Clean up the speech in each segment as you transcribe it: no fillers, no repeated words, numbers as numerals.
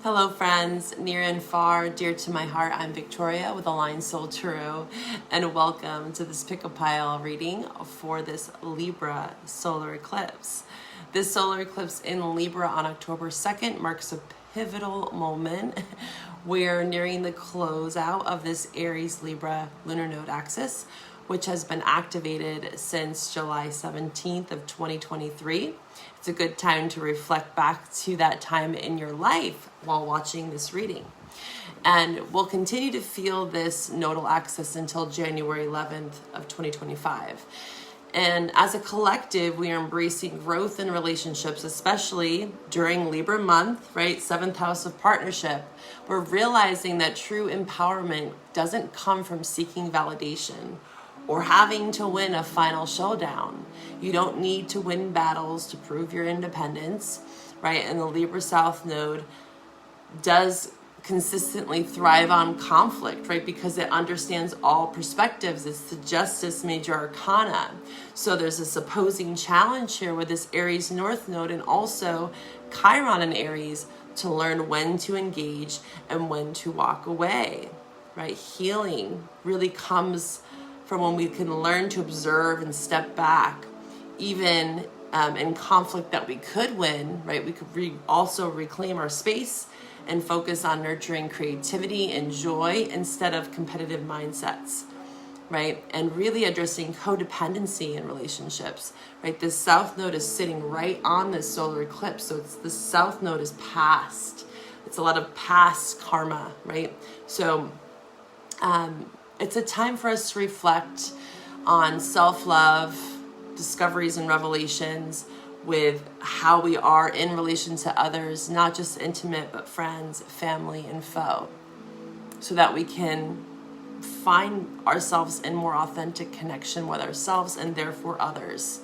Hello friends, near and far, dear to my heart, I'm Victoria with Aligned Soul Tarot, and welcome to this pick a pile reading for this Libra solar eclipse. This solar eclipse in Libra on October 2nd marks a pivotal moment. We're nearing the closeout of this Aries Libra lunar node axis, which has been activated since July 17th of 2023. It's a good time to reflect back to that time in your life while watching this reading. And we'll continue to feel this nodal axis until January 11th of 2025. And as a collective, we are embracing growth in relationships, especially during Libra month, right? 7th house of partnership. We're realizing that true empowerment doesn't come from seeking validation or having to win a final showdown. You don't need to win battles to prove your independence, right? And the Libra South Node does consistently thrive on conflict, right? Because it understands all perspectives. It's the Justice Major Arcana. So there's this opposing challenge here with this Aries North Node and also Chiron in Aries to learn when to engage and when to walk away, right? Healing really comes from when we can learn to observe and step back, even in conflict that we could win, right? We could also reclaim our space and focus on nurturing creativity and joy instead of competitive mindsets, right? And really addressing codependency in relationships, right? This South Node is sitting right on this solar eclipse. So the South Node is past. It's a lot of past karma, right? So, it's a time for us to reflect on self-love, discoveries and revelations with how we are in relation to others, not just intimate, but friends, family, and foe, so that we can find ourselves in more authentic connection with ourselves and therefore others.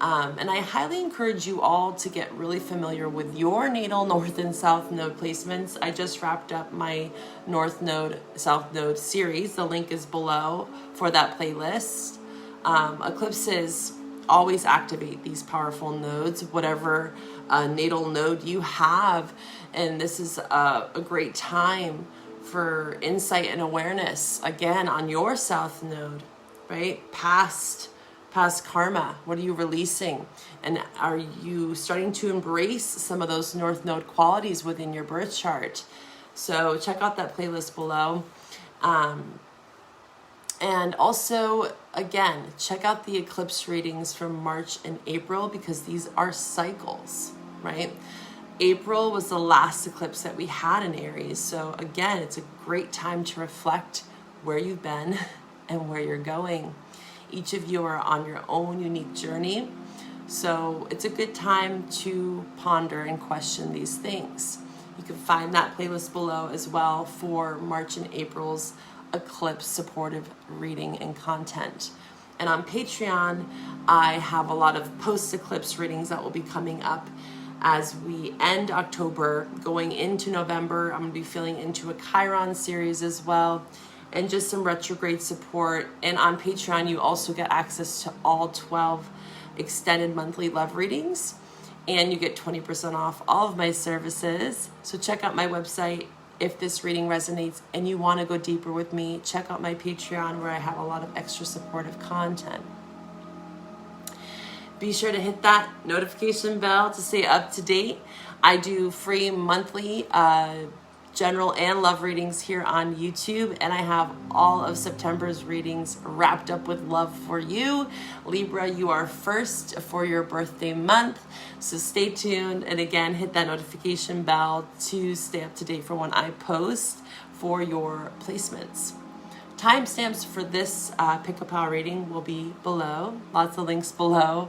And I highly encourage you all to get really familiar with your natal North and South Node placements. I just wrapped up my North Node, South Node series. The link is below for that playlist. Eclipses always activate these powerful nodes, whatever natal node you have. And this is a great time for insight and awareness, again, on your South Node, right? Past karma. What are you releasing? And are you starting to embrace some of those North Node qualities within your birth chart? So check out that playlist below. And also, again, check out the eclipse readings from March and April, because these are cycles, right? April was the last eclipse that we had in Aries. So again, it's a great time to reflect where you've been and where you're going. Each of you are on your own unique journey. So it's a good time to ponder and question these things. You can find that playlist below as well for March and April's eclipse supportive reading and content. And on Patreon, I have a lot of post-eclipse readings that will be coming up as we end October, going into November. I'm going to be feeling into a Chiron series as well, and just some retrograde support. And on Patreon, you also get access to all 12 extended monthly love readings, and you get 20% off all of my services. So check out my website if this reading resonates and you want to go deeper with me. Check out my Patreon, where I have a lot of extra supportive content. Be sure to hit that notification bell to stay up to date. I do free monthly general and love readings here on YouTube, and I have all of September's readings wrapped up with love for you. Libra, you are first for your birthday month, so stay tuned, and again, hit that notification bell to stay up to date for when I post for your placements. Timestamps for this pick-a-pile reading will be below. Lots of links below.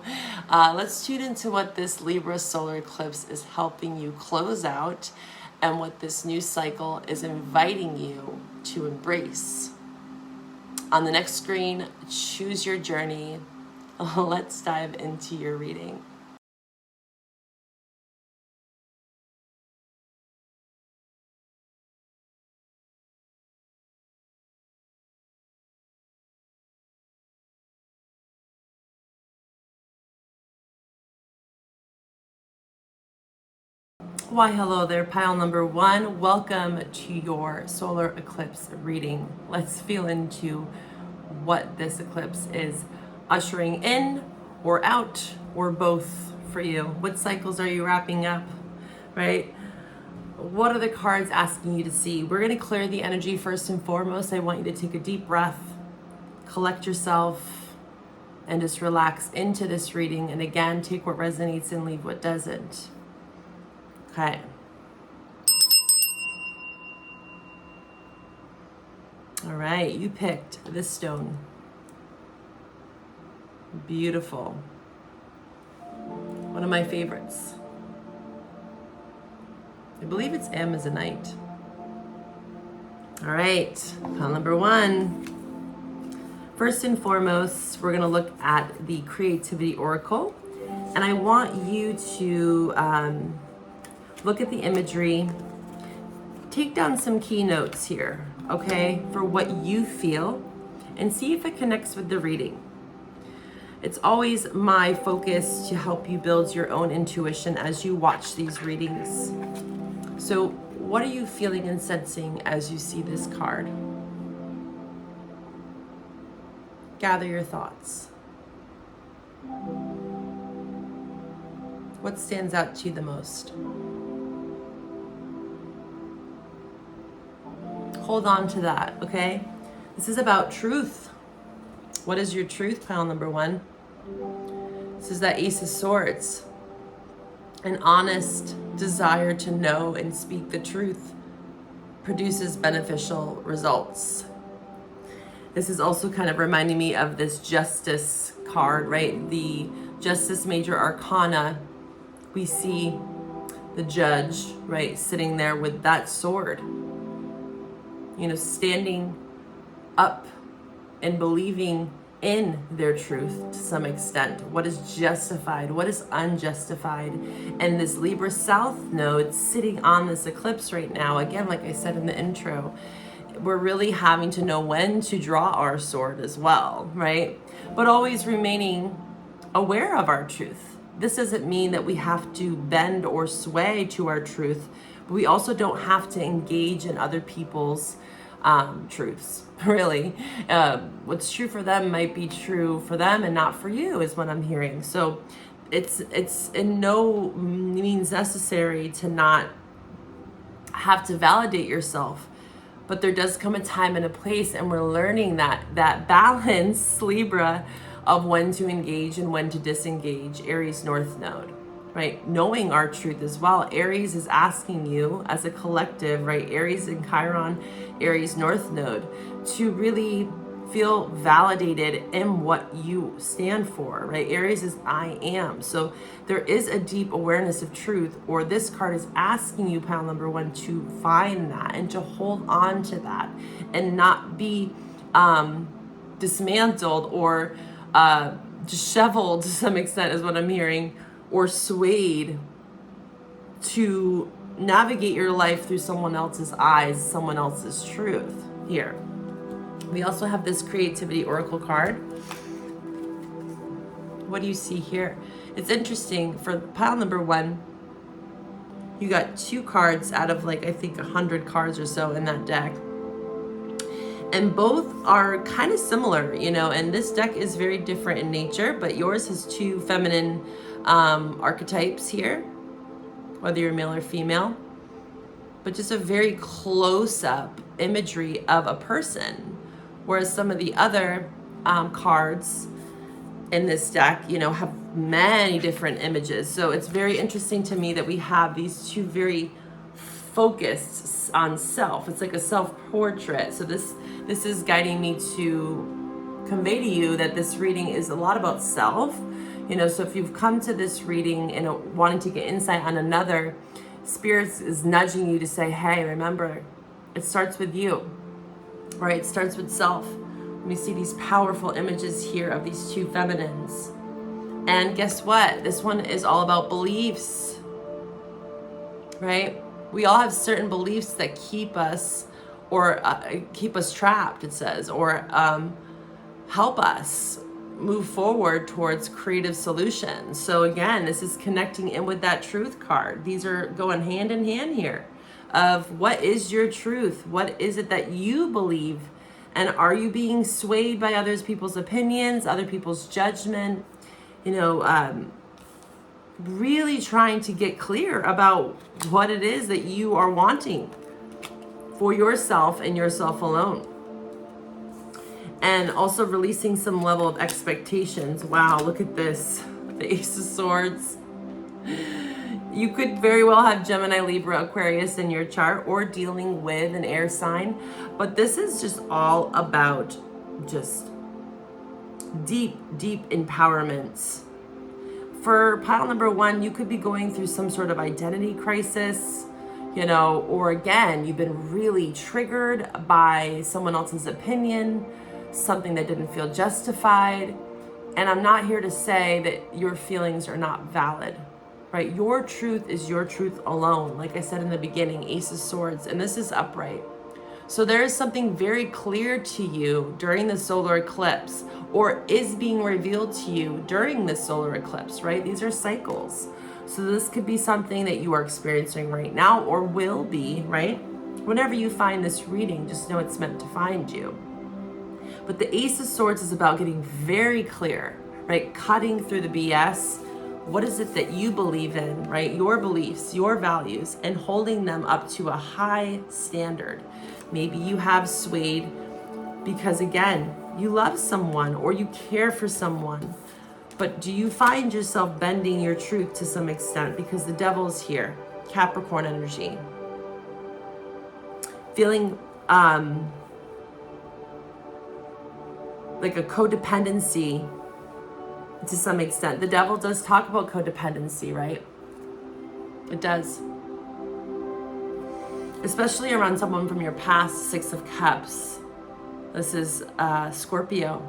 Let's tune into what this Libra solar eclipse is helping you close out, and what this new cycle is inviting you to embrace. On the next screen, choose your journey. Let's dive into your reading. Why, hello there, pile number one. Welcome to your solar eclipse reading. Let's feel into what this eclipse is ushering in or out or both for you. What cycles are you wrapping up, right? What are the cards asking you to see? We're going to clear the energy first and foremost. I want you to take a deep breath, collect yourself, and just relax into this reading. And again, take what resonates and leave what doesn't. Okay. All right, you picked this stone. Beautiful. One of my favorites. I believe it's Amazonite. All right, pile number one. First and foremost, we're going to look at the Creativity Oracle. And I want you to look at the imagery, take down some key notes here, okay, for what you feel, and see if it connects with the reading. It's always my focus to help you build your own intuition as you watch these readings. So what are you feeling and sensing as you see this card? Gather your thoughts. What stands out to you the most? Hold on to that, okay? This is about truth. What is your truth, pile number one? This is that Ace of Swords. An honest desire to know and speak the truth produces beneficial results. This is also kind of reminding me of this Justice card, right? The Justice Major Arcana. We see the judge, right, sitting there with that sword. You know, standing up and believing in their truth to some extent. What is justified? What is unjustified? And this Libra South node sitting on this eclipse right now, again, like I said in the intro, we're really having to know when to draw our sword as well, right? But always remaining aware of our truth. This doesn't mean that we have to bend or sway to our truth, but we also don't have to engage in other people's truths, really. What's true for them might be true for them and not for you, is what I'm hearing. So it's in no means necessary to not have to validate yourself, but there does come a time and a place, and we're learning that balance, Libra, of when to engage and when to disengage. Aries North Node, right? Knowing our truth as well. Aries is asking you as a collective, right? Aries and Chiron, Aries North Node, to really feel validated in what you stand for, right? Aries is I am. So there is a deep awareness of truth, or this card is asking you, pile number one, to find that and to hold on to that and not be dismantled or disheveled to some extent, is what I'm hearing, or swayed to navigate your life through someone else's eyes, someone else's truth here. We also have this Creativity Oracle card. What do you see here? It's interesting. For pile number one, you got two cards out of like, I think 100 cards or so in that deck. And both are kind of similar, you know, and this deck is very different in nature, but yours has two feminine archetypes here, whether you're male or female, but just a very close-up imagery of a person, whereas some of the other cards in this deck, you know, have many different images. So it's very interesting to me that we have these two very focused on self. It's like a self-portrait. So this is guiding me to convey to you that this reading is a lot about self. You know, so if you've come to this reading and wanting to get insight on another, Spirit is nudging you to say, hey, remember, it starts with you, right? It starts with self. We see these powerful images here of these two feminines. And guess what? This one is all about beliefs, right? We all have certain beliefs that keep us, or keep us trapped, it says, or help us move forward towards creative solutions. So again, this is connecting in with that truth card. These are going hand in hand here of what is your truth? What is it that you believe? And are you being swayed by other people's opinions, other people's judgment? You know, really trying to get clear about what it is that you are wanting for yourself and yourself alone. And also releasing some level of expectations. Wow, look at this. The Ace of Swords. You could very well have Gemini, Libra, Aquarius in your chart, or dealing with an air sign. But this is just all about just deep, deep empowerment. For pile number 1, you could be going through some sort of identity crisis, you know, or again, you've been really triggered by someone else's opinion, something that didn't feel justified. And I'm not here to say that your feelings are not valid, right? Your truth is your truth alone. Like I said in the beginning, Ace of Swords, and this is upright. So there is something very clear to you during the solar eclipse, or is being revealed to you during the solar eclipse, right? These are cycles. So this could be something that you are experiencing right now, or will be, right? Whenever you find this reading, just know it's meant to find you. But the Ace of Swords is about getting very clear, right? Cutting through the BS. What is it that you believe in, right? Your beliefs, your values, and holding them up to a high standard. Maybe you have swayed because, again, you love someone or you care for someone. But do you find yourself bending your truth to some extent? Because the devil's here, Capricorn energy. Feeling like a codependency to some extent. The devil does talk about codependency, right? It does. Especially around someone from your past, 6 of Cups. This is Scorpio.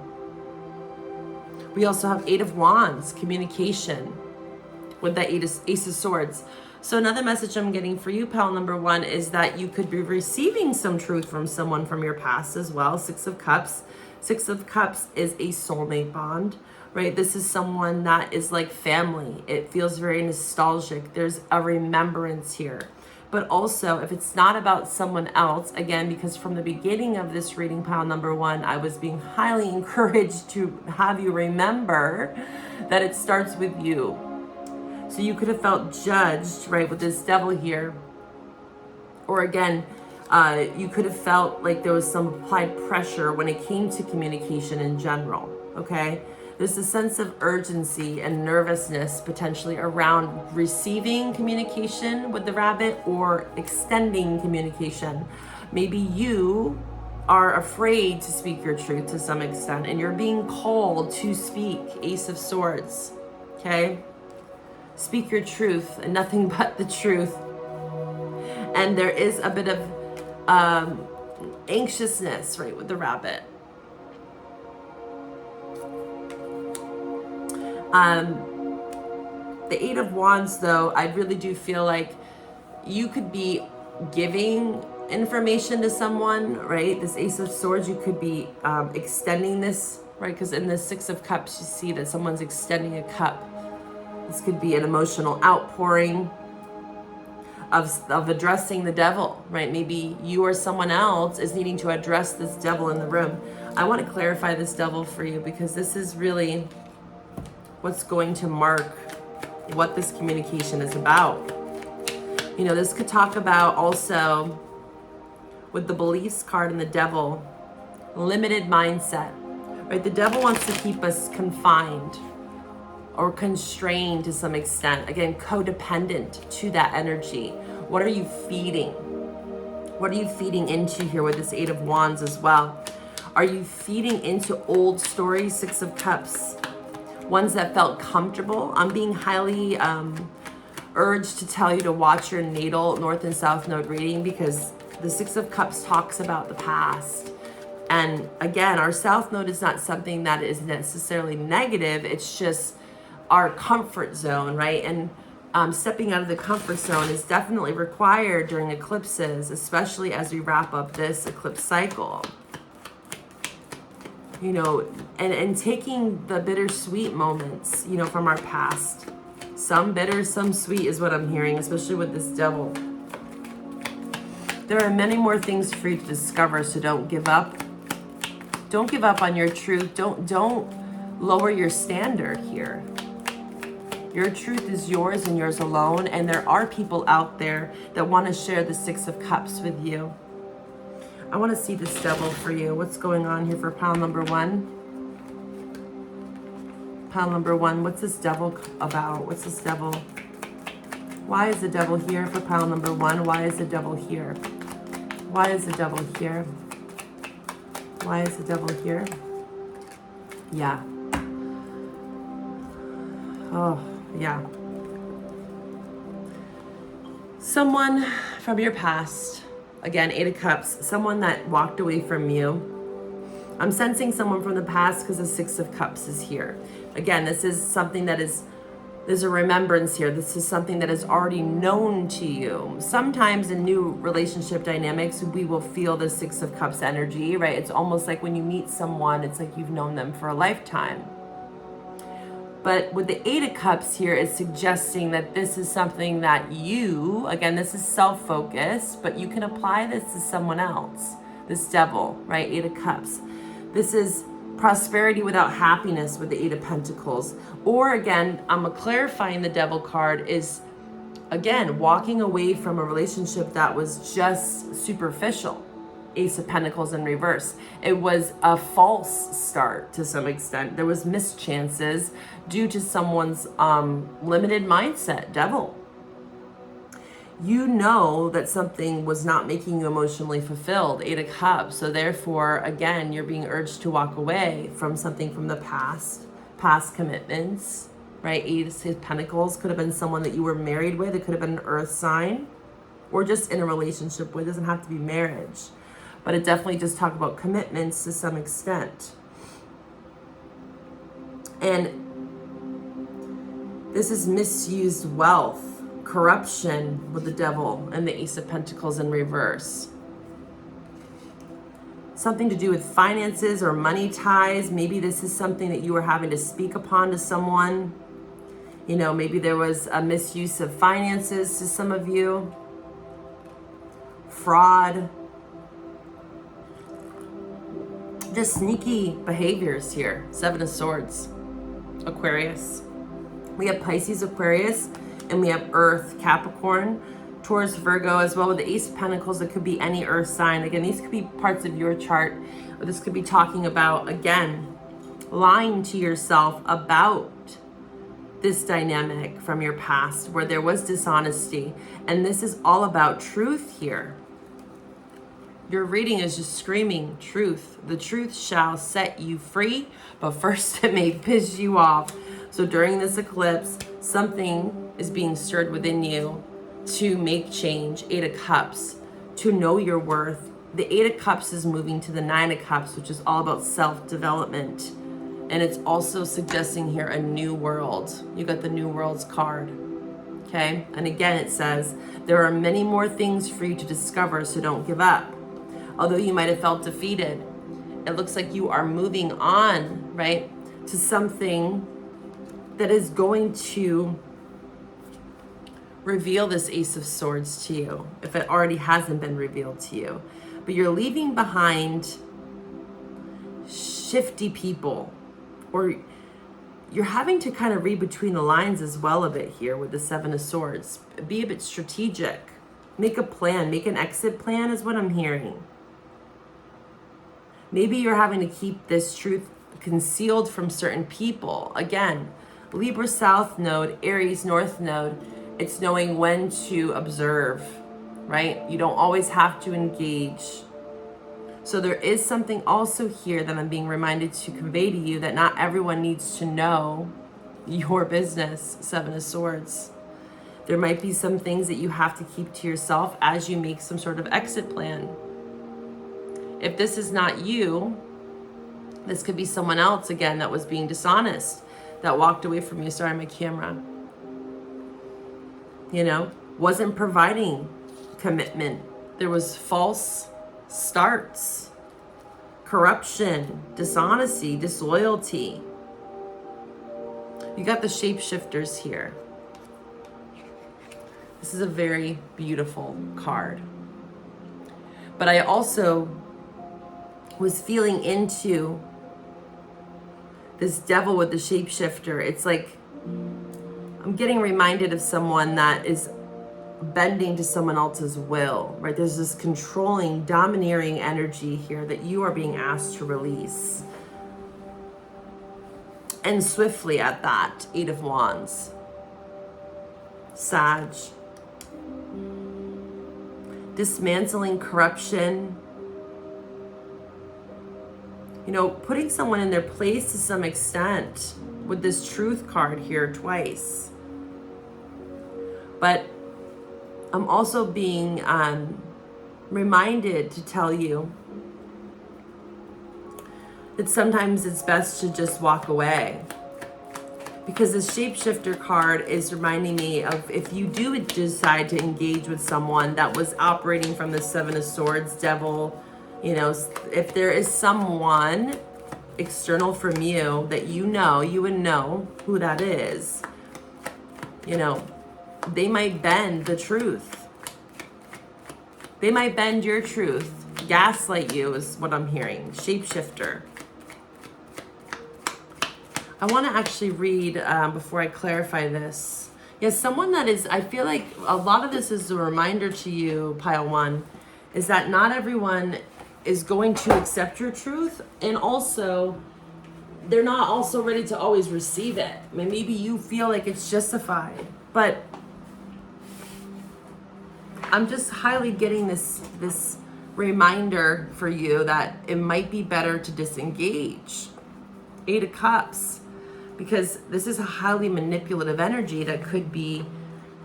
We also have 8 of Wands, communication, with that Ace of Swords. So another message I'm getting for you, pal number 1, is that you could be receiving some truth from someone from your past as well. 6 of Cups. 6 of Cups is a soulmate bond, right? This is someone that is like family. It feels very nostalgic. There's a remembrance here. But also, if it's not about someone else, again, because from the beginning of this reading, pile number 1, I was being highly encouraged to have you remember that it starts with you. So you could have felt judged, right, with this devil here. Or again, you could have felt like there was some applied pressure when it came to communication in general, okay? There's a sense of urgency and nervousness potentially around receiving communication with the rabbit or extending communication. Maybe you are afraid to speak your truth to some extent and you're being called to speak, Ace of Swords, okay? Speak your truth and nothing but the truth. And there is a bit of anxiousness, right, with the rabbit. The 8 of Wands, though, I really do feel like you could be giving information to someone, right? This Ace of Swords, you could be extending this, right? Because in the 6 of Cups, you see that someone's extending a cup. This could be an emotional outpouring of addressing the devil, right? Maybe you or someone else is needing to address this devil in the room. I want to clarify this devil for you because this is really what's going to mark what this communication is about. You know, this could talk about also with the beliefs card and the devil, limited mindset, right? The devil wants to keep us confined or constrained to some extent. Again, codependent to that energy. What are you feeding? What are you feeding into here with this 8 of Wands as well? Are you feeding into old stories, 6 of Cups? Ones that felt comfortable. I'm being highly urged to tell you to watch your natal North and South Node reading because the 6 of Cups talks about the past. And again, our South Node is not something that is necessarily negative. It's just our comfort zone, right? And stepping out of the comfort zone is definitely required during eclipses, especially as we wrap up this eclipse cycle. you know, and taking the bittersweet moments, you know, from our past. Some bitter, some sweet is what I'm hearing, especially with this devil. There are many more things for you to discover, so don't give up. Don't give up on your truth. Don't lower your standard here. Your truth is yours and yours alone, and there are people out there that want to share the Six of Cups with you. I want to see this devil for you. What's going on here for pile number one? Pile number one, what's this devil about? What's this devil? Why is the devil here for pile number one? Why is the devil here? Why is the devil here? Why is the devil here? Yeah. Oh, yeah. Someone from your past, again, Eight of Cups, someone that walked away from you. I'm sensing someone from the past because the Six of Cups is here. Again, this is something that is, there's a remembrance here. This is something that is already known to you. Sometimes in new relationship dynamics, we will feel the Six of Cups energy, right? It's almost like when you meet someone, it's like you've known them for a lifetime. But with the Eight of Cups here, it's suggesting that this is something that you, again, this is self-focused, but you can apply this to someone else. This devil, right? Eight of Cups. This is prosperity without happiness with the Eight of Pentacles. Or again, I'm clarifying the devil card is, again, walking away from a relationship that was just superficial. Ace of Pentacles in reverse. It was a false start to some extent. There was mischances due to someone's limited mindset, devil. You know that something was not making you emotionally fulfilled, Eight of Cups. So therefore, again, you're being urged to walk away from something from the past commitments, right? Ace of Pentacles could have been someone that you were married with. It could have been an earth sign or just in a relationship with. It doesn't have to be marriage. But it definitely does talk about commitments to some extent. And this is misused wealth, corruption with the devil and the Ace of Pentacles in reverse. Something to do with finances or money ties. Maybe this is something that you were having to speak upon to someone. You know, maybe there was a misuse of finances to some of you. Fraud. Just sneaky behaviors here. Seven of Swords. Aquarius. We have Pisces, Aquarius, and we have Earth, Capricorn, Taurus, Virgo, as well with the Ace of Pentacles. It could be any earth sign. Again, these could be parts of your chart. Or this could be talking about, again, lying to yourself about this dynamic from your past where there was dishonesty. And this is all about truth here. Your reading is just screaming truth. The truth shall set you free, but first it may piss you off. So during this eclipse, something is being stirred within you to make change. Eight of Cups, to know your worth. The Eight of Cups is moving to the Nine of Cups, which is all about self-development. And it's also suggesting here a new world. You got the New Worlds card. Okay? And again, it says, there are many more things for you to discover, so don't give up. Although you might have felt defeated, it looks like you are moving on, right, to something that is going to reveal this Ace of Swords to you, if it already hasn't been revealed to you. But you're leaving behind shifty people, or you're having to kind of read between the lines as well a bit here with the Seven of Swords. Be a bit strategic. Make a plan. Make an exit plan is what I'm hearing. Maybe you're having to keep this truth concealed from certain people. Again, Libra South Node, Aries North Node, it's knowing when to observe, right? You don't always have to engage. So there is something also here that I'm being reminded to convey to you, that not everyone needs to know your business, Seven of Swords. There might be some things that you have to keep to yourself as you make some sort of exit plan. If this is not you, this could be someone else, again, that was being dishonest, that walked away from you. Sorry, my camera. You know, wasn't providing commitment. There was false starts, corruption, dishonesty, disloyalty. You got the shapeshifters here. This is a very beautiful card. But I also was feeling into this devil with the shapeshifter. It's like I'm getting reminded of someone that is bending to someone else's will, right? There's this controlling, domineering energy here that you are being asked to release. And swiftly at that, 8 of Wands. Sag. Dismantling corruption. You know, putting someone in their place to some extent with this truth card here twice. But I'm also being reminded to tell you that sometimes it's best to just walk away. Because the shapeshifter card is reminding me of if you do decide to engage with someone that was operating from the 7 of Swords, devil, you know, if there is someone external from you that you would know who that is, you know, they might bend the truth. They might bend your truth. Gaslight you is what I'm hearing. Shapeshifter. I want to actually read before I clarify this. Yes, someone that is, I feel like a lot of this is a reminder to you, Pile 1, is that not everyone is going to accept your truth, and also they're not also ready to always receive it. I mean, maybe you feel like it's justified, but I'm just highly getting this reminder for you that it might be better to disengage. 8 of Cups. Because this is a highly manipulative energy that could be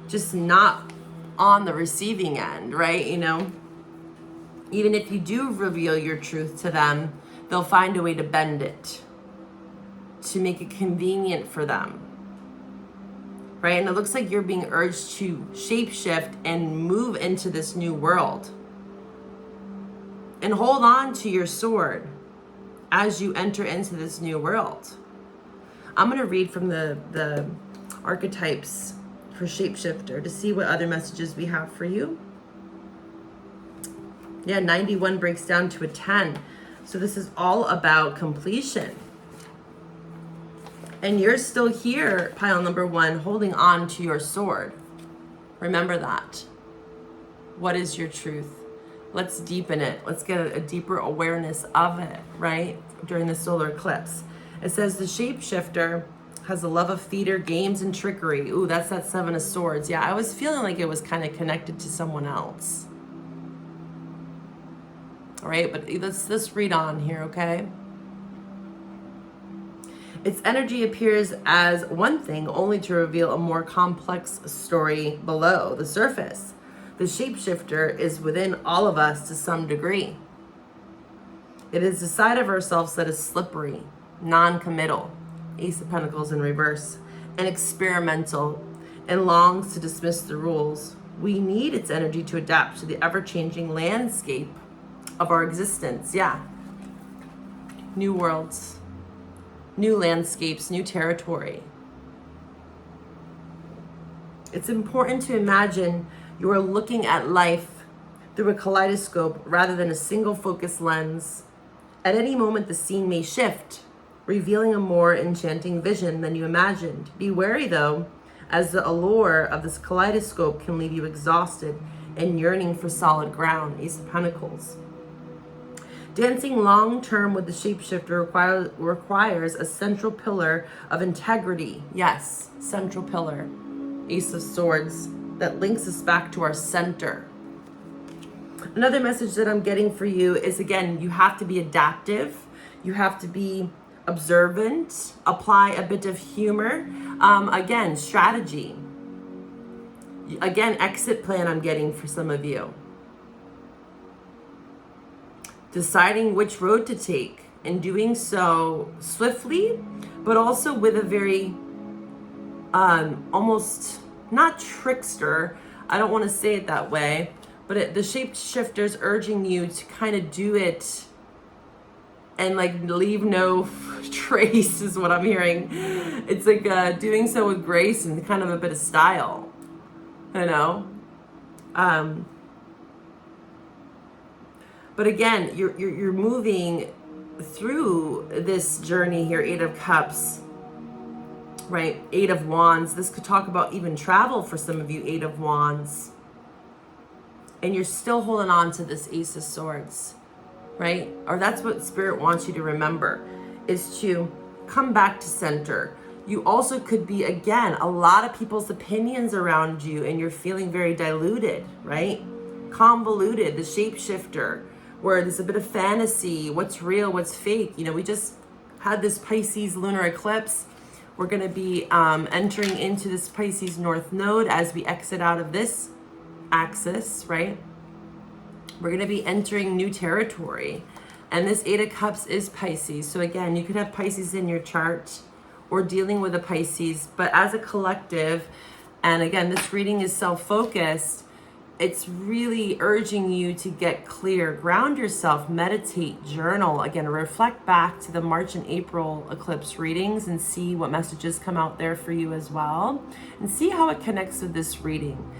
just not on the receiving end, right? You know, even if you do reveal your truth to them, they'll find a way to bend it, to make it convenient for them, right? And it looks like you're being urged to shapeshift and move into this new world. And hold on to your sword as you enter into this new world. I'm going to read from the archetypes for shapeshifter to see what other messages we have for you. Yeah, 91 breaks down to a 10. So this is all about completion. And you're still here, pile number 1, holding on to your sword. Remember that. What is your truth? Let's deepen it. Let's get a deeper awareness of it, right? During the solar eclipse. It says the shapeshifter has a love of theater, games, and trickery. Ooh, that's that 7 of Swords. Yeah, I was feeling like it was kind of connected to someone else. All right, but let's read on here, okay? Its energy appears as one thing, only to reveal a more complex story below the surface. The shapeshifter is within all of us to some degree. It is the side of ourselves that is slippery, non-committal, Ace of Pentacles in reverse, and experimental, and longs to dismiss the rules. We need its energy to adapt to the ever-changing landscape of our existence. Yeah. New worlds, new landscapes, new territory. It's important to imagine you are looking at life through a kaleidoscope rather than a single focus lens. At any moment, the scene may shift, revealing a more enchanting vision than you imagined. Be wary, though, as the allure of this kaleidoscope can leave you exhausted and yearning for solid ground. Ace of Pentacles. Dancing long-term with the shapeshifter requires a central pillar of integrity. Yes, central pillar. Ace of Swords that links us back to our center. Another message that I'm getting for you is, again, you have to be adaptive. You have to be observant, apply a bit of humor. Again, strategy. Again, exit plan I'm getting for some of you. Deciding which road to take and doing so swiftly, but also with a very almost not trickster. I don't want to say it that way, but the shapeshifter's urging you to kind of do it and like leave no trace is what I'm hearing. It's like doing so with grace and kind of a bit of style, you know. But again, you're moving through this journey here. 8 of Cups, right? 8 of Wands. This could talk about even travel for some of you. 8 of Wands, and you're still holding on to this Ace of Swords, right? Or that's what Spirit wants you to remember, is to come back to center. You also could be, again, a lot of people's opinions around you, and you're feeling very diluted, right? Convoluted, the shapeshifter, where there's a bit of fantasy, what's real, what's fake. You know, we just had this Pisces lunar eclipse. We're going to be entering into this Pisces North Node as we exit out of this axis, right? We're going to be entering new territory. And this 8 of Cups is Pisces. So again, you could have Pisces in your chart or dealing with a Pisces, but as a collective, and again, this reading is self-focused, it's really urging you to get clear, ground yourself, meditate, journal, again, reflect back to the March and April eclipse readings and see what messages come out there for you as well, and see how it connects with this reading.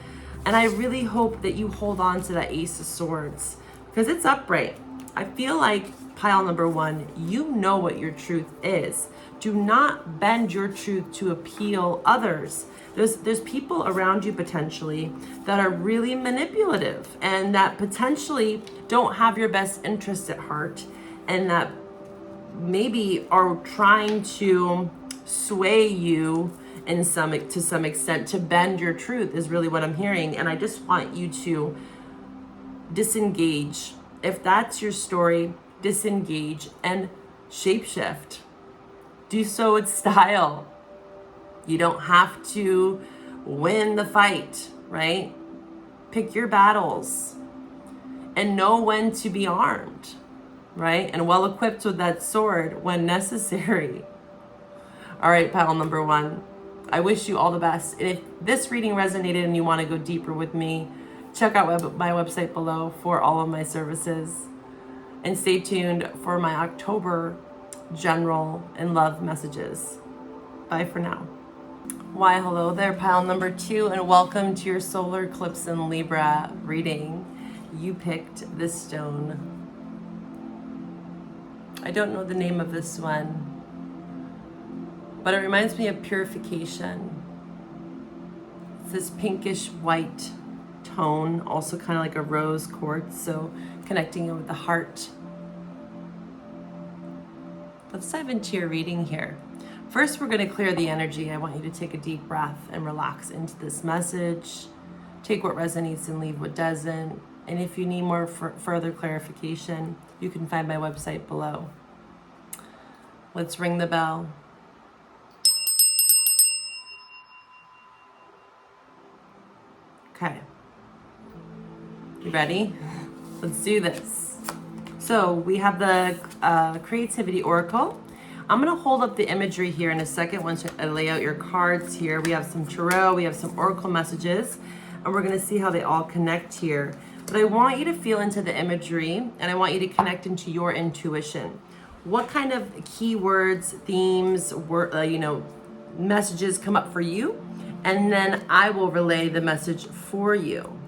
And I really hope that you hold on to that Ace of Swords, because it's upright. I feel like, pile number 1, you know what your truth is. Do not bend your truth to appeal others. There's people around you potentially that are really manipulative and that potentially don't have your best interest at heart, and that maybe are trying to sway you to some extent, to bend your truth is really what I'm hearing. And I just want you to disengage. If that's your story, disengage and shapeshift. Do so with style. You don't have to win the fight, right? Pick your battles and know when to be armed, right? And well equipped with that sword when necessary. All right, pile number 1. I wish you all the best. And if this reading resonated and you want to go deeper with me, check out my website below for all of my services. And stay tuned for my October general and love messages. Bye for now. Why, hello there, pile number 2, and welcome to your solar eclipse in Libra reading. You picked this stone. I don't know the name of this one, but it reminds me of purification. It's this pinkish white tone, also kind of like a rose quartz, so connecting it with the heart. Let's dive into your reading here. First, we're going to clear the energy. I want you to take a deep breath and relax into this message. Take what resonates and leave what doesn't. And if you need more further clarification, you can find my website below. Let's ring the bell. Okay. You ready? Let's do this. So we have the Creativity Oracle. I'm going to hold up the imagery here in a second once I lay out your cards here. We have some tarot, we have some oracle messages, and we're going to see how they all connect here. But I want you to feel into the imagery, and I want you to connect into your intuition. What kind of keywords, themes, messages come up for you? And then I will relay the message for you.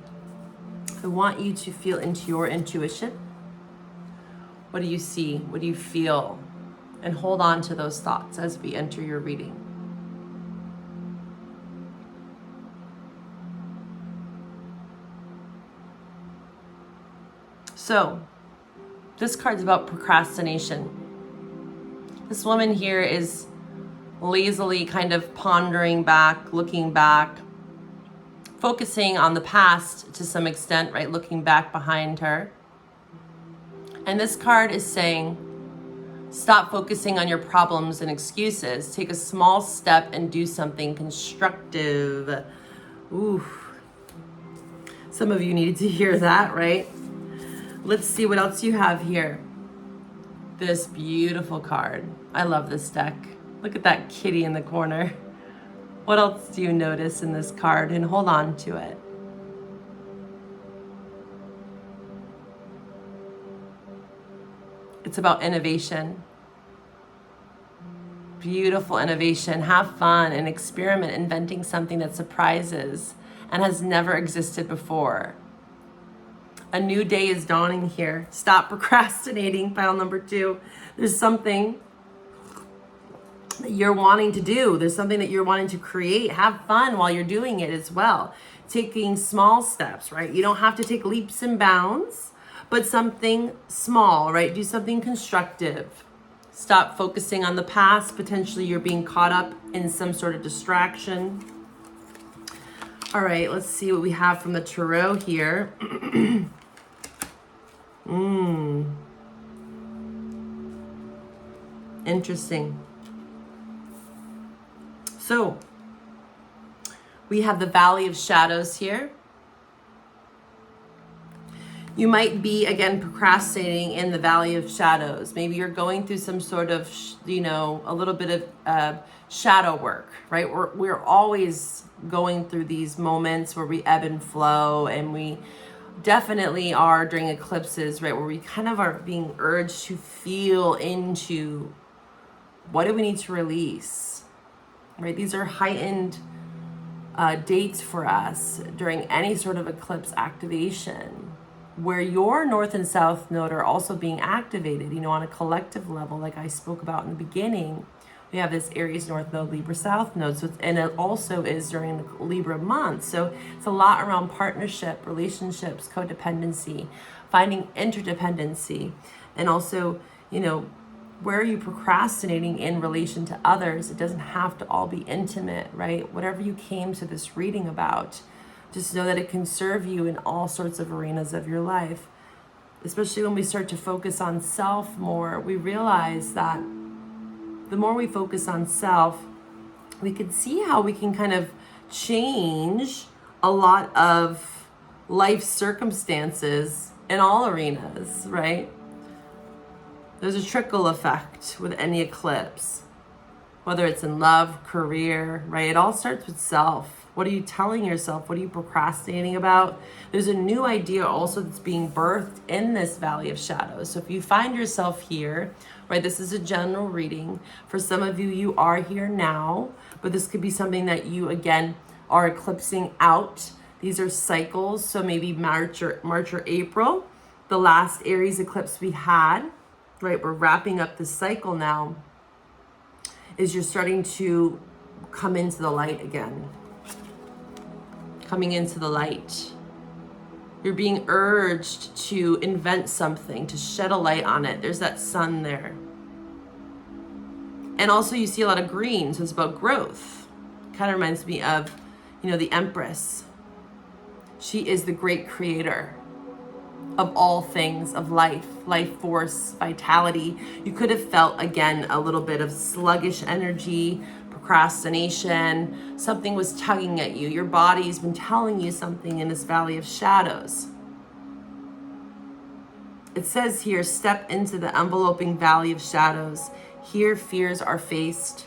I want you to feel into your intuition. What do you see? What do you feel? And hold on to those thoughts as we enter your reading. So, this card's about procrastination. This woman here is lazily kind of pondering back, looking back, focusing on the past to some extent, right? Looking back behind her. And this card is saying, stop focusing on your problems and excuses. Take a small step and do something constructive. Ooh. Some of you needed to hear that, right? Let's see what else you have here. This beautiful card. I love this deck. Look at that kitty in the corner. What else do you notice in this card? And hold on to it. It's about innovation. Beautiful innovation. Have fun and experiment inventing something that surprises and has never existed before. A new day is dawning here. Stop procrastinating. Pile number 2. There's something that you're wanting to do. There's something that you're wanting to create. Have fun while you're doing it as well. Taking small steps, right? You don't have to take leaps and bounds, but something small, right? Do something constructive. Stop focusing on the past. Potentially you're being caught up in some sort of distraction. All right, let's see what we have from the tarot here. Interesting. So, we have the Valley of Shadows here. You might be, again, procrastinating in the Valley of Shadows. Maybe you're going through some sort of, a little bit of shadow work, right? We're always going through these moments where we ebb and flow, and we definitely are during eclipses, right? Where we kind of are being urged to feel into what do we need to release, right? These are heightened dates for us during any sort of eclipse activation, where your North and South node are also being activated, on a collective level, like I spoke about in the beginning. We have this Aries North node, Libra South node, and it also is during the Libra month. So it's a lot around partnership, relationships, codependency, finding interdependency, and also, where are you procrastinating in relation to others? It doesn't have to all be intimate, right? Whatever you came to this reading about, just know that it can serve you in all sorts of arenas of your life. Especially when we start to focus on self more, we realize that the more we focus on self, we can see how we can kind of change a lot of life circumstances in all arenas, right? There's a trickle effect with any eclipse, whether it's in love, career, right? It all starts with self. What are you telling yourself? What are you procrastinating about? There's a new idea also that's being birthed in this Valley of Shadows. So if you find yourself here, right, this is a general reading. For some of you, you are here now, but this could be something that you, again, are eclipsing out. These are cycles, so maybe March or April, the last Aries eclipse we had, right? We're wrapping up the cycle now, is you're starting to come into the light again. Coming into the light. You're being urged to invent something, to shed a light on it. There's that sun there. And also you see a lot of green, so it's about growth. Kind of reminds me of, the Empress. She is the great creator of all things, of life force, vitality. You could have felt, again, a little bit of sluggish energy, procrastination. Something was tugging at you. Your body's been telling you something in this Valley of Shadows. It says here, step into the enveloping Valley of Shadows. Here fears are faced,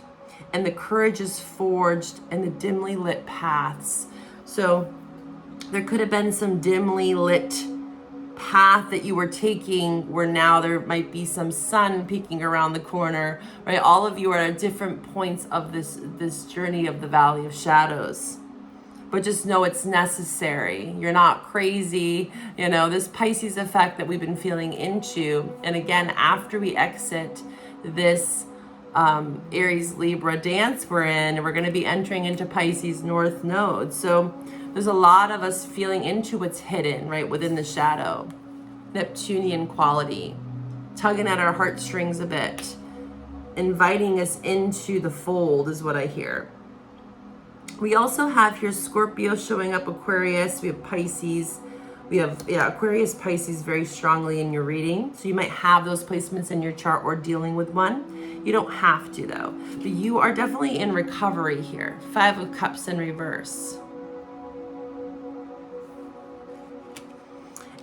and the courage is forged in the dimly lit paths. So there could have been some dimly lit path that you were taking where now there might be some sun peeking around the corner, right? All of you are at different points of this journey of the Valley of Shadows. But just know it's necessary. You're not crazy. This Pisces effect that we've been feeling into. And again, after we exit this Aries Libra dance we're in, we're going to be entering into Pisces North Node. So there's a lot of us feeling into what's hidden, right, within the shadow. Neptunian quality, tugging at our heartstrings a bit, inviting us into the fold is what I hear. We also have here Scorpio showing up, Aquarius, we have Pisces. We have Aquarius, Pisces very strongly in your reading. So you might have those placements in your chart or dealing with one. You don't have to though. But you are definitely in recovery here. 5 of Cups in reverse.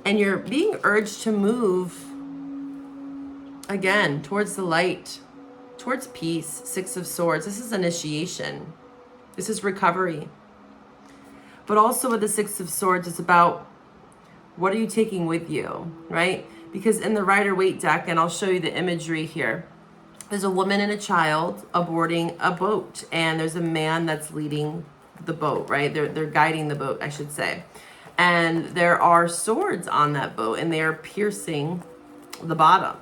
And you're being urged to move, again, towards the light, towards peace. 6 of Swords. This is initiation. This is recovery. But also with the 6 of Swords, it's about what are you taking with you, right? Because in the Rider-Waite deck, and I'll show you the imagery here, there's a woman and a child aboarding a boat, and there's a man that's leading the boat, right? They're guiding the boat, I should say. And there are swords on that boat, and they are piercing the bottom.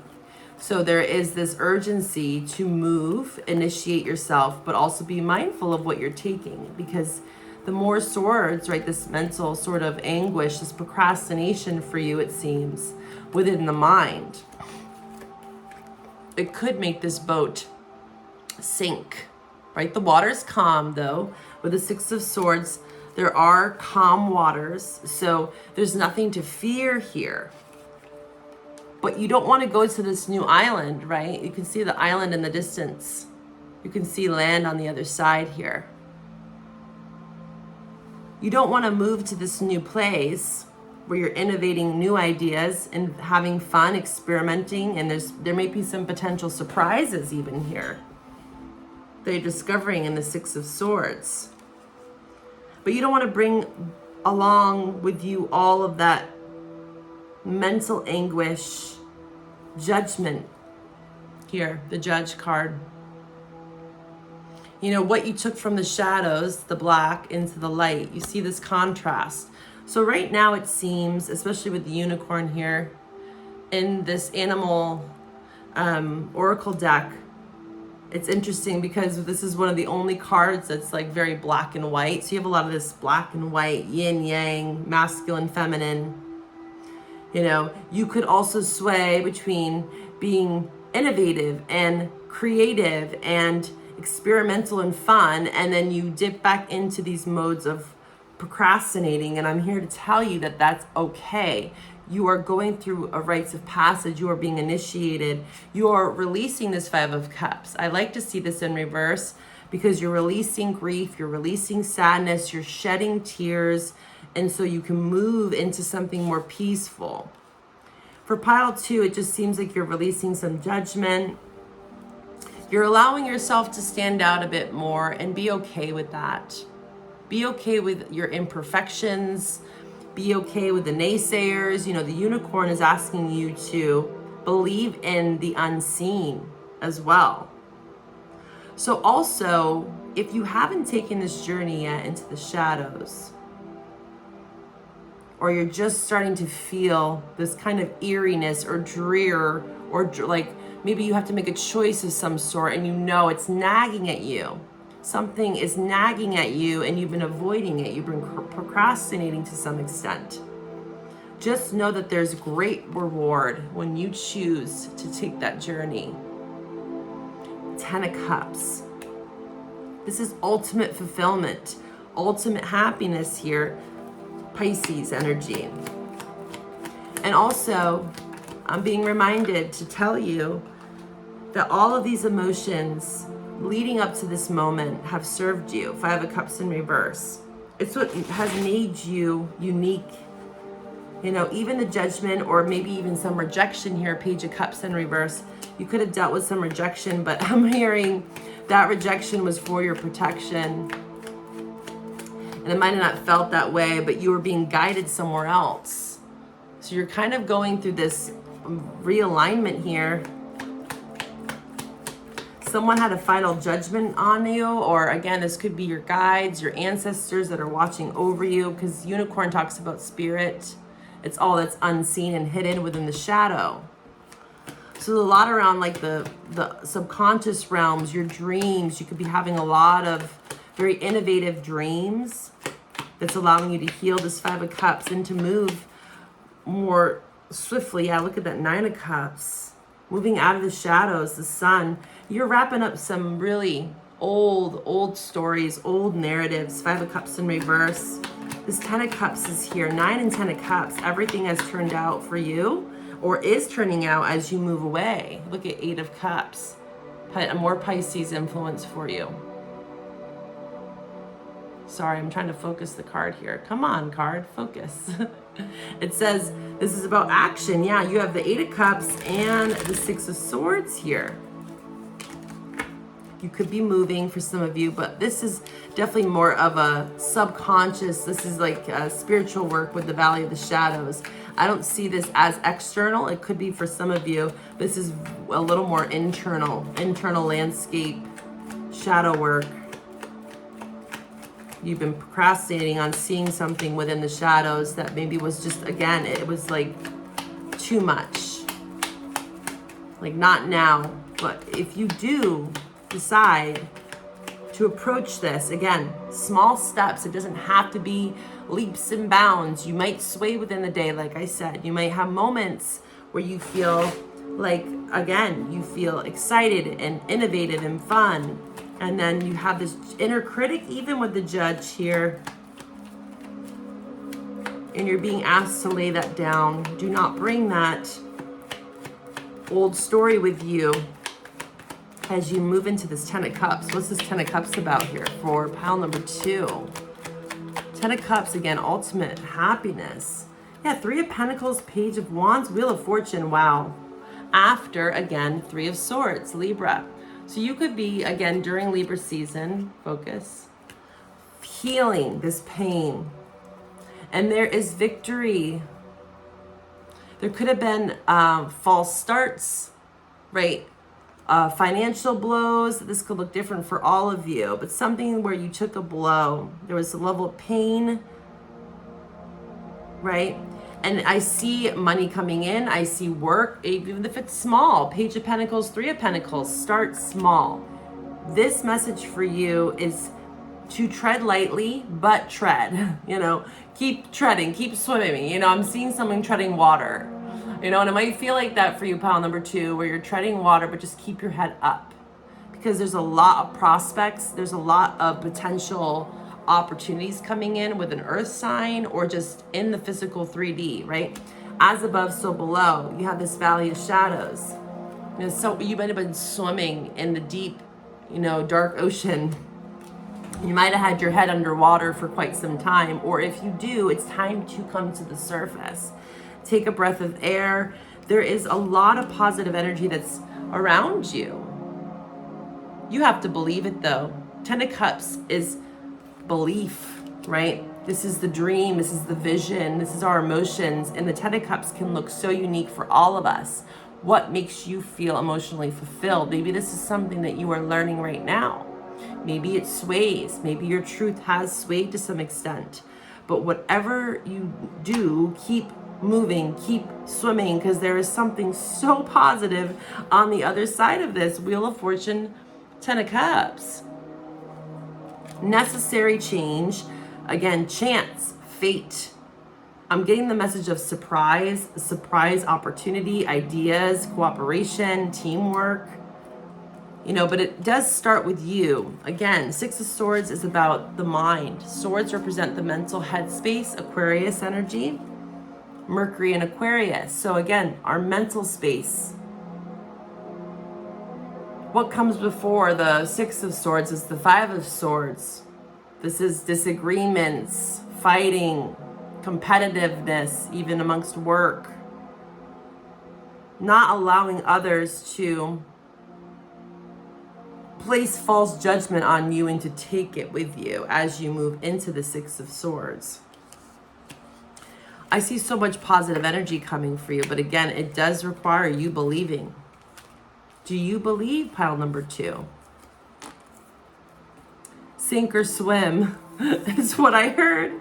So there is this urgency to move, initiate yourself, but also be mindful of what you're taking, because the more swords, right, this mental sort of anguish, this procrastination for you, it seems, within the mind, it could make this boat sink, right? The water's calm though. With the Six of Swords, there are calm waters, so there's nothing to fear here. But you don't want to go to this new island, right? You can see the island in the distance. You can see land on the other side here. You don't want to move to this new place where you're innovating new ideas and having fun, experimenting, and there may be some potential surprises even here that you're discovering in the Six of Swords. But you don't want to bring along with you all of that mental anguish, judgment here, the Judge card. You know, what you took from the shadows, the black, into the light. You see this contrast. So right now it seems, especially with the unicorn here, in this animal oracle deck, it's interesting because this is one of the only cards that's like very black and white. So you have a lot of this black and white, yin yang, masculine, feminine. You know, you could also sway between being innovative and creative and experimental and fun, and then you dip back into these modes of procrastinating. And I'm here to tell you that that's okay. You are going through a rites of passage. You are being initiated. You are releasing this Five of Cups. I like to see this in reverse because you're releasing grief, you're releasing sadness, you're shedding tears, and so you can move into something more peaceful. For pile 2, it just seems like you're releasing some judgment. You're allowing yourself to stand out a bit more and be okay with that. Be okay with your imperfections. Be okay with the naysayers. You know, the unicorn is asking you to believe in the unseen as well. So also, if you haven't taken this journey yet into the shadows, or you're just starting to feel this kind of eeriness or drear, or like maybe you have to make a choice of some sort and you know it's nagging at you. Something is nagging at you and you've been avoiding it. You've been procrastinating to some extent. Just know that there's great reward when you choose to take that journey. 10 of Cups. This is ultimate fulfillment, ultimate happiness here. Pisces energy. And also, I'm being reminded to tell you that all of these emotions leading up to this moment have served you. Five of Cups in reverse. It's what has made you unique. You know, even the judgment or maybe even some rejection here, Page of Cups in reverse. You could have dealt with some rejection, but I'm hearing that rejection was for your protection. And it might have not felt that way, but you were being guided somewhere else. So you're kind of going through this realignment here. Someone had a final judgment on you, or again, this could be your guides, your ancestors that are watching over you, because unicorn talks about spirit. It's all that's unseen and hidden within the shadow. So a lot around like the subconscious realms, your dreams. You could be having a lot of very innovative dreams that's allowing you to heal this Five of Cups and to move more swiftly. Yeah, look at that 9 of Cups. Moving out of the shadows, the sun. You're wrapping up some really old stories, old narratives. 5 of Cups in reverse. This 10 of Cups is here. 9 and 10 of Cups. Everything has turned out for you or is turning out as you move away. Look at 8 of Cups. A more Pisces influence for you. Sorry, I'm trying to focus the card here. Come on, card, focus. It says this is about action. Yeah, you have the 8 of Cups and the 6 of Swords here. You could be moving for some of you, but this is definitely more of a subconscious. This is like spiritual work with the Valley of the Shadows. I don't see this as external. It could be for some of you. This is a little more internal landscape, shadow work. You've been procrastinating on seeing something within the shadows that maybe was just, again, it was like too much. Like not now, but if you do decide to approach this, again, small steps, it doesn't have to be leaps and bounds. You might sway within the day, like I said. You might have moments where you feel like, again, you feel excited and innovative and fun. And then you have this inner critic, even with the Judge here. And you're being asked to lay that down. Do not bring that old story with you as you move into this Ten of Cups. What's this Ten of Cups about here for pile number 2? Ten of Cups, again, ultimate happiness. Yeah, Three of Pentacles, Page of Wands, Wheel of Fortune, wow. After, again, Three of Swords, Libra. So you could be, again, during Libra season, focus, healing this pain. And there is victory. There could have been false starts, right? Financial blows. This could look different for all of you, but something where you took a blow. There was a level of pain, right? And I see money coming in. I see work, even if it's small. Page of Pentacles, Three of Pentacles. Start small. This message for you is to tread lightly, but tread. You know, keep treading, keep swimming. You know, I'm seeing someone treading water. You know, and it might feel like that for you, pile number 2, where you're treading water, but just keep your head up. Because there's a lot of prospects. There's a lot of potential opportunities coming in with an earth sign or just in the physical 3D, right? As above, so below. You have this valley of shadows. You know, so you might have been swimming in the deep, you know, dark ocean. You might have had your head underwater for quite some time. Or if you do, it's time to come to the surface. Take a breath of air. There is a lot of positive energy that's around you. You have to believe it though. Ten of Cups is belief, right? This is the dream, this is the vision, this is our emotions, and the Ten of Cups can look so unique for all of us. What makes you feel emotionally fulfilled? Maybe this is something that you are learning right now. Maybe it sways, maybe your truth has swayed to some extent. But whatever you do, keep moving, keep swimming, because there is something so positive on the other side of this. Wheel of Fortune, Ten of Cups. Necessary change. Again, chance, fate. I'm getting the message of surprise opportunity, ideas, cooperation, teamwork. You know, but it does start with you. Again, Six of Swords is about the mind. Swords represent the mental headspace, Aquarius energy, Mercury and Aquarius. So again, our mental space. What comes before the Six of Swords is the Five of Swords. This is disagreements, fighting, competitiveness, even amongst work. Not allowing others to place false judgment on you and to take it with you as you move into the Six of Swords. I see so much positive energy coming for you, but again, it does require you believing. Do you believe, pile number 2? Sink or swim is what I heard.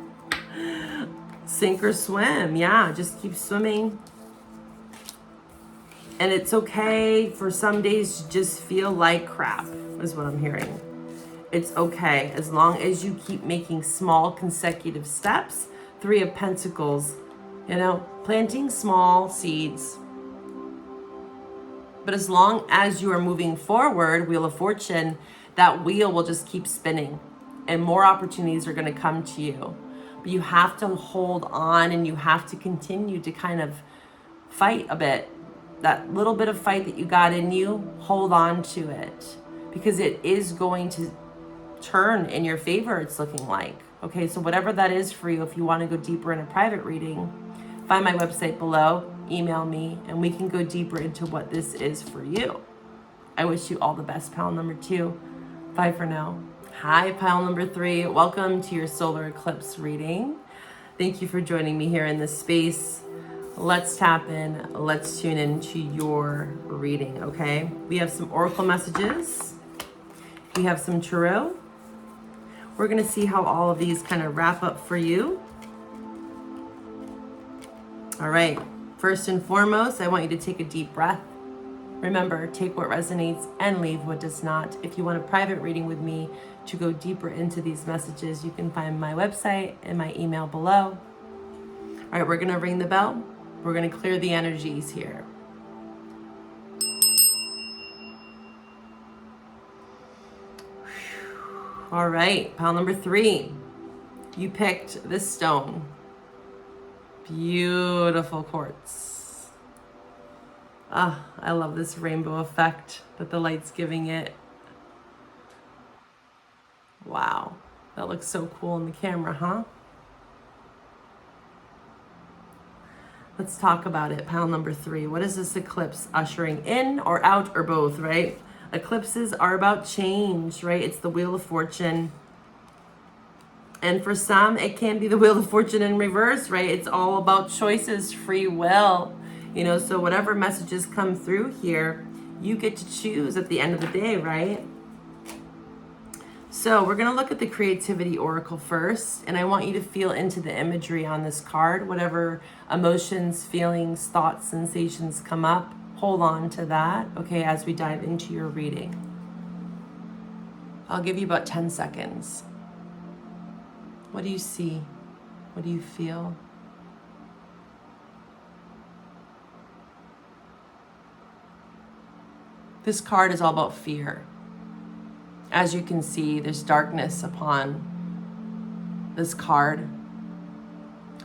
Sink or swim. Yeah, just keep swimming. And it's okay for some days to just feel like crap, is what I'm hearing. It's okay as long as you keep making small consecutive steps. Three of Pentacles, you know, planting small seeds. But as long as you are moving forward, Wheel of Fortune, that wheel will just keep spinning and more opportunities are going to come to you. But you have to hold on and you have to continue to kind of fight a bit. That little bit of fight that you got in you, hold on to it because it is going to turn in your favor, it's looking like. Okay, so whatever that is for you, if you want to go deeper in a private reading, find my website below, email me, and we can go deeper into what this is for you. I wish you all the best, pile number 2. Bye for now. Hi, pile number 3. Welcome to your solar eclipse reading. Thank you for joining me here in this space. let's tap in, let's tune into your reading, okay? We have some oracle messages. We have some tarot. We're gonna see how all of these kind of wrap up for you. All right, first and foremost, I want you to take a deep breath. Remember, take what resonates and leave what does not. If you want a private reading with me to go deeper into these messages, you can find my website and my email below. All right, we're gonna ring the bell. We're gonna clear the energies here. All right, pile number 3. You picked this stone. Beautiful quartz. Ah, I love this rainbow effect that the light's giving it. Wow, that looks so cool in the camera, huh? Let's talk about it. Pile number 3. What is this eclipse ushering in or out or both, right? Eclipses are about change, right? It's the Wheel of Fortune. And for some, it can be the Wheel of Fortune in reverse, right? It's all about choices, free will. You know, so whatever messages come through here, you get to choose at the end of the day, right? So we're going to look at the Creativity Oracle first, and I want you to feel into the imagery on this card. Whatever emotions, feelings, thoughts, sensations come up, hold on to that, okay, as we dive into your reading. I'll give you about 10 seconds. What do you see? What do you feel? This card is all about fear. As you can see, there's darkness upon this card.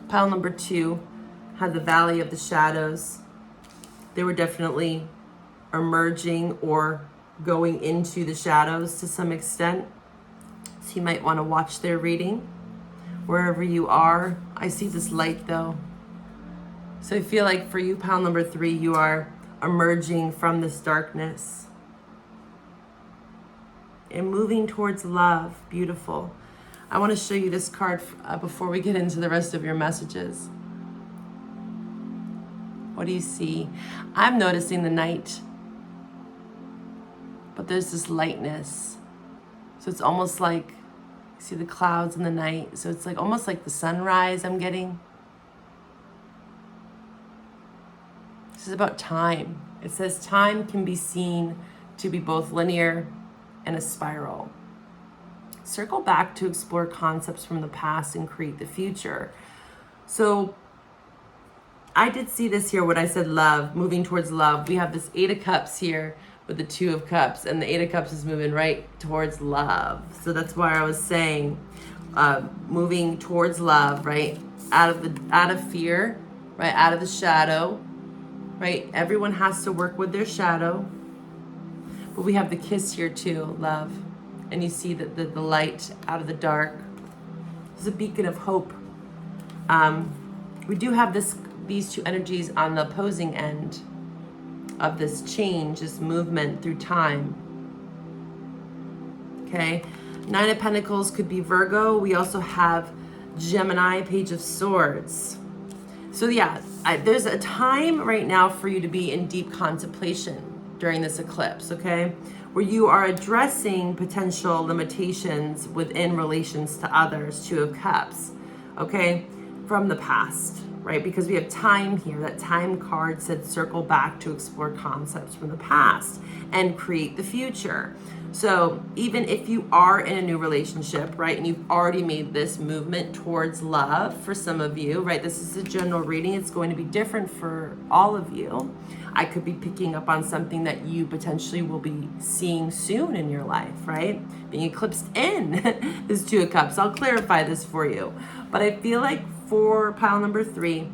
Pile number 2 had the Valley of the Shadows. They were definitely emerging or going into the shadows to some extent. So you might want to watch their reading wherever you are. I see this light though. So I feel like for you, pile number 3, you are emerging from this darkness and moving towards love. Beautiful. I want to show you this card before we get into the rest of your messages. What do you see? I'm noticing the night, but there's this lightness. So it's almost like, you see the clouds in the night. So it's like almost like the sunrise I'm getting. This is about time. It says time can be seen to be both linear and a spiral. Circle back to explore concepts from the past and create the future. So I did see this here, what I said, love, moving towards love. We have this 8 of Cups here with the 2 of Cups, and the 8 of Cups is moving right towards love. So that's why I was saying, moving towards love, right? Out of fear, right? Out of the shadow, right? Everyone has to work with their shadow. But we have the kiss here too, love. And you see that the light out of the dark. There's a beacon of hope. We do have these 2 energies on the opposing end of this change, this movement through time. Okay, 9 of Pentacles could be Virgo. We also have Gemini, Page of Swords. So yeah, there's a time right now for you to be in deep contemplation during this eclipse, okay? Where you are addressing potential limitations within relations to others, 2 of Cups, okay? From the past, right? Because we have time here. That time card said circle back to explore concepts from the past and create the future. So even if you are in a new relationship, right, and you've already made this movement towards love for some of you, right, this is a general reading. It's going to be different for all of you. I could be picking up on something that you potentially will be seeing soon in your life, right? Being eclipsed in this 2 of Cups. I'll clarify this for you. But I feel like for pile number 3,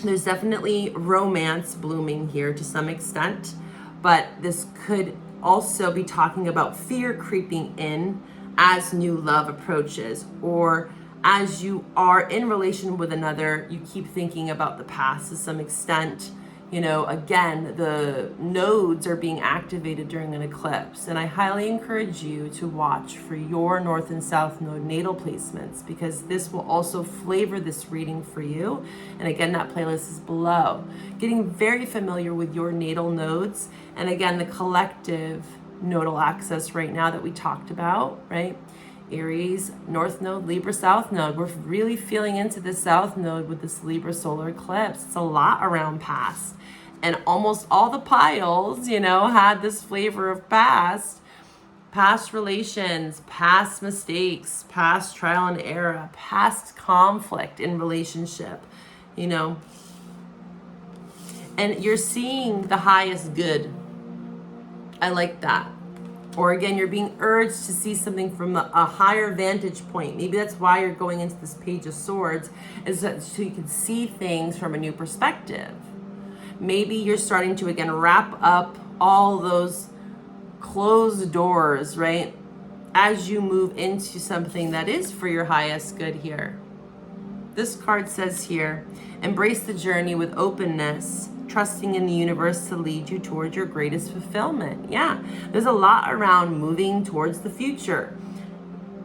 there's definitely romance blooming here to some extent. But this could also be talking about fear creeping in as new love approaches, or as you are in relation with another, you keep thinking about the past to some extent. You know, again, the nodes are being activated during an eclipse, and I highly encourage you to watch for your north and south node natal placements, because this will also flavor this reading for you. And again, that playlist is below. Getting very familiar with your natal nodes, and again, the collective nodal axis right now that we talked about, right? Aries, North Node, Libra, South Node. We're really feeling into the South Node with this Libra solar eclipse. It's a lot around past. And almost all the piles, you know, had this flavor of past relations, past mistakes, past trial and error, past conflict in relationship, you know. And you're seeing the highest good. I like that. Or again, you're being urged to see something from a higher vantage point. Maybe that's why you're going into this Page of Swords, is that so you can see things from a new perspective. Maybe you're starting to, again, wrap up all those closed doors, right? As you move into something that is for your highest good here. This card says here, embrace the journey with openness, trusting in the universe to lead you towards your greatest fulfillment. Yeah, there's a lot around moving towards the future,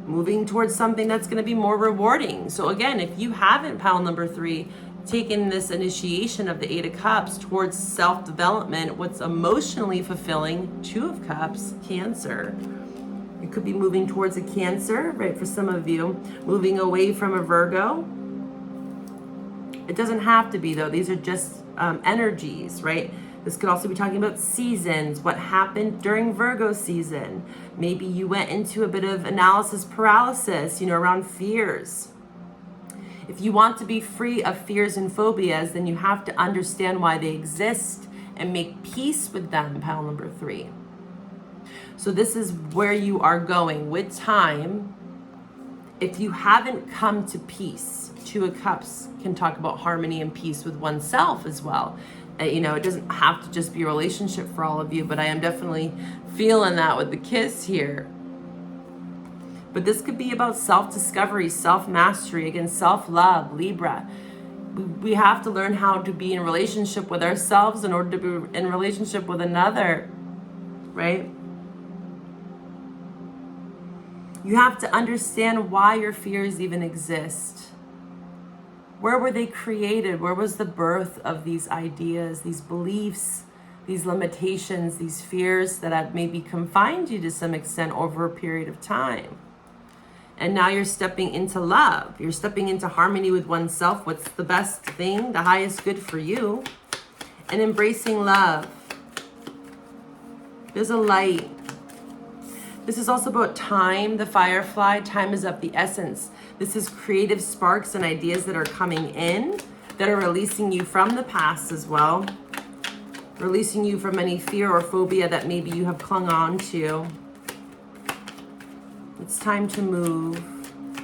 moving towards something that's going to be more rewarding. So again, if you haven't, pile number 3, taken this initiation of the 8 of Cups towards self-development, what's emotionally fulfilling, 2 of Cups, Cancer. You could be moving towards a Cancer, right? For some of you, moving away from a Virgo. It doesn't have to be, though. These are just energies, right? This could also be talking about seasons, what happened during Virgo season. Maybe you went into a bit of analysis paralysis, you know, around fears. If you want to be free of fears and phobias, then you have to understand why they exist and make peace with them, pile number 3. So this is where you are going with time. If you haven't come to peace, 2 of Cups can talk about harmony and peace with oneself as well. You know, it doesn't have to just be a relationship for all of you, but I am definitely feeling that with the kiss here. But this could be about self-discovery, self-mastery, again, self-love, Libra. We have to learn how to be in relationship with ourselves in order to be in relationship with another, right? You have to understand why your fears even exist. Where were they created? Where was the birth of these ideas, these beliefs, these limitations, these fears that have maybe confined you to some extent over a period of time? And now you're stepping into love. You're stepping into harmony with oneself. What's the best thing, the highest good for you? And embracing love. There's a light. This is also about time, the firefly. Time is of the essence. This is creative sparks and ideas that are coming in, that are releasing you from the past as well. Releasing you from any fear or phobia that maybe you have clung on to. It's time to move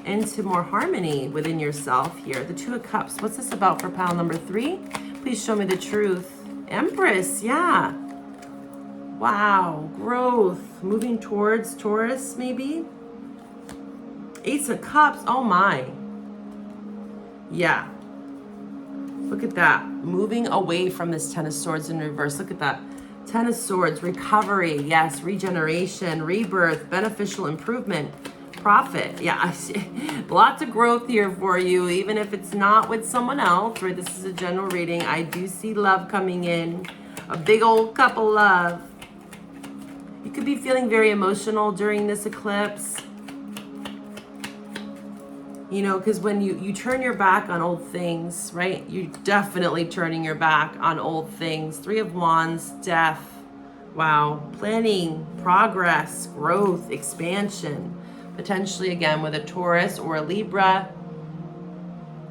into more harmony within yourself here. The 2 of Cups. What's this about for pile number 3? Please show me the truth. Empress, yeah. Wow, growth. Moving towards Taurus, maybe? Ace of Cups, oh my. Yeah. Look at that. Moving away from this 10 of Swords in reverse. Look at that. 10 of Swords, recovery, yes, regeneration, rebirth, beneficial improvement, profit. Yeah, I see. Lots of growth here for you, even if it's not with someone else, right? This is a general reading. I do see love coming in, a big old cup of love. You could be feeling very emotional during this eclipse. You know, because when you turn your back on old things, right? You're definitely turning your back on old things. 3 of Wands, death. Wow. Planning, progress, growth, expansion. Potentially, again, with a Taurus or a Libra,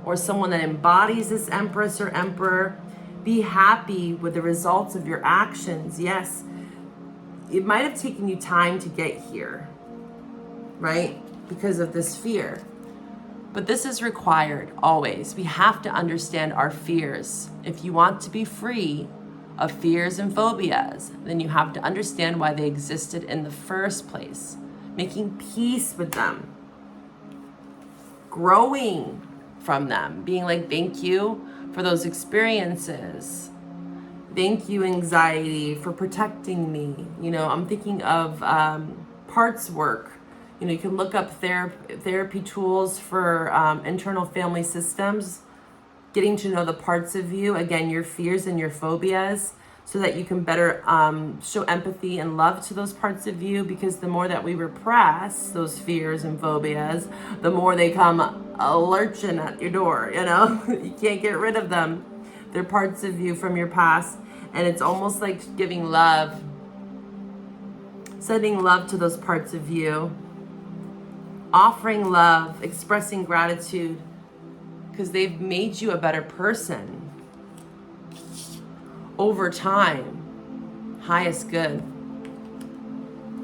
or someone that embodies this Empress or Emperor. Be happy with the results of your actions. Yes, it might have taken you time to get here, right? Because of this fear. But this is required always. We have to understand our fears. If you want to be free of fears and phobias, then you have to understand why they existed in the first place. Making peace with them. Growing from them. Being like, thank you for those experiences. Thank you, anxiety, for protecting me. You know, I'm thinking of parts work. You know, you can look up therapy tools for internal family systems, getting to know the parts of you, again, your fears and your phobias, so that you can better show empathy and love to those parts of you, because the more that we repress those fears and phobias, the more they come lurching at your door, you know? You can't get rid of them. They're parts of you from your past, and it's almost like giving love, sending love to those parts of you, offering love, expressing gratitude, because they've made you a better person over time. Highest good.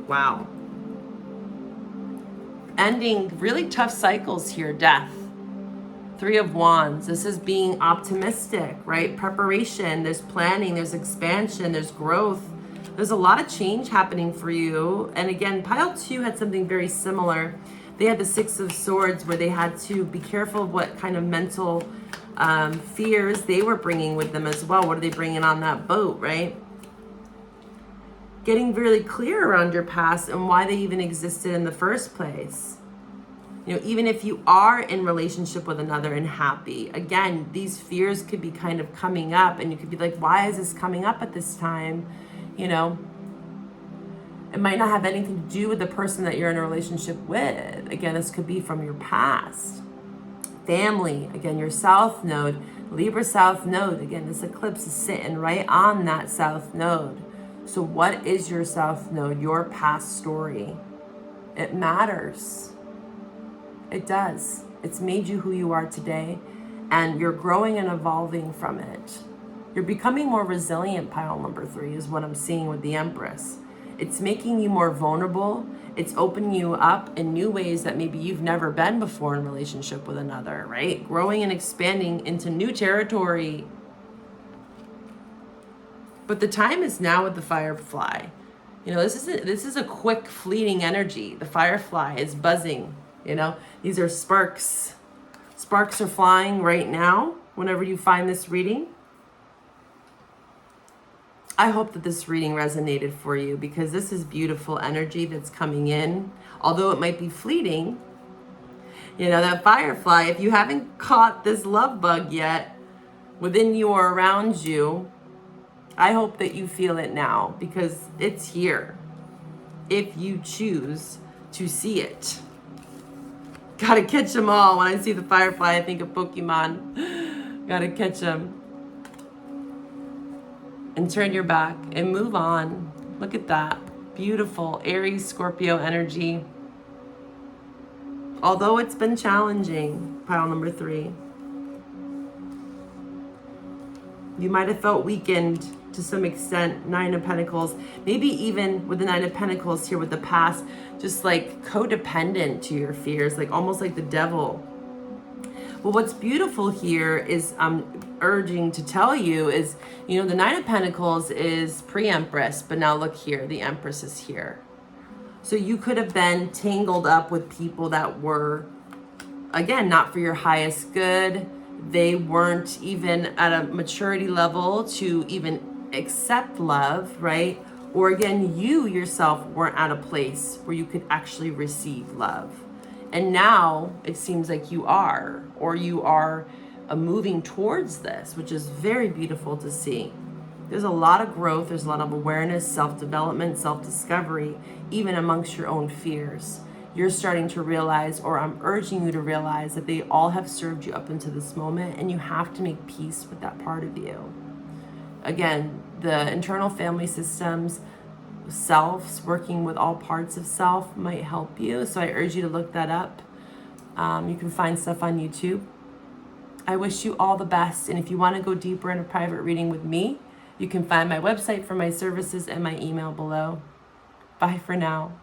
Wow. Ending really tough cycles here. Death. 3 of Wands. This is being optimistic, right? Preparation. There's planning. There's expansion. There's growth. There's a lot of change happening for you. And again, pile 2 had something very similar. They had the 6 of Swords, where they had to be careful of what kind of mental fears they were bringing with them as well. What are they bringing on that boat, right? Getting really clear around your past and why they even existed in the first place. You know, even if you are in relationship with another and happy, again, these fears could be kind of coming up, and you could be like, why is this coming up at this time? You know, it might not have anything to do with the person that you're in a relationship with. Again, this could be from your past. Family, again, your South Node, Libra South Node. Again, this eclipse is sitting right on that South Node. So what is your South Node? Your past story. It matters. It does. It's made you who you are today, and you're growing and evolving from it. You're becoming more resilient, pile number 3, is what I'm seeing with the Empress. It's making you more vulnerable. It's opening you up in new ways that maybe you've never been before in relationship with another, right? Growing and expanding into new territory. But the time is now with the Firefly. You know, this is a quick, fleeting energy. The Firefly is buzzing, you know? These are sparks. Sparks are flying right now whenever you find this reading. I hope that this reading resonated for you, because this is beautiful energy that's coming in. Although it might be fleeting, you know, that Firefly, if you haven't caught this love bug yet within you or around you, I hope that you feel it now, because it's here if you choose to see it. Gotta catch them all. When I see the Firefly, I think of Pokemon. Gotta catch them. And turn your back and move on. Look at that. Beautiful Aries, Scorpio energy. Although it's been challenging, pile number 3. You might have felt weakened to some extent. 9 of Pentacles. Maybe even with the 9 of Pentacles here with the past, just like codependent to your fears, like almost like the devil. Well, what's beautiful here is urging to tell you is, you know, the 9 of Pentacles is pre-Empress, but now look here, the Empress is here. So you could have been tangled up with people that were, again, not for your highest good. They weren't even at a maturity level to even accept love, right? Or again, you yourself weren't at a place where you could actually receive love. And now it seems like you are, or you are moving towards this, which is very beautiful to see. There's a lot of growth. There's a lot of awareness, self-development, self-discovery, even amongst your own fears. You're starting to realize, or I'm urging you to realize, that they all have served you up until this moment, and you have to make peace with that part of you. Again, the internal family systems, selves, working with all parts of self might help you. So I urge you to look that up. You can find stuff on YouTube. I wish you all the best. And if you want to go deeper in a private reading with me, you can find my website for my services and my email below. Bye for now.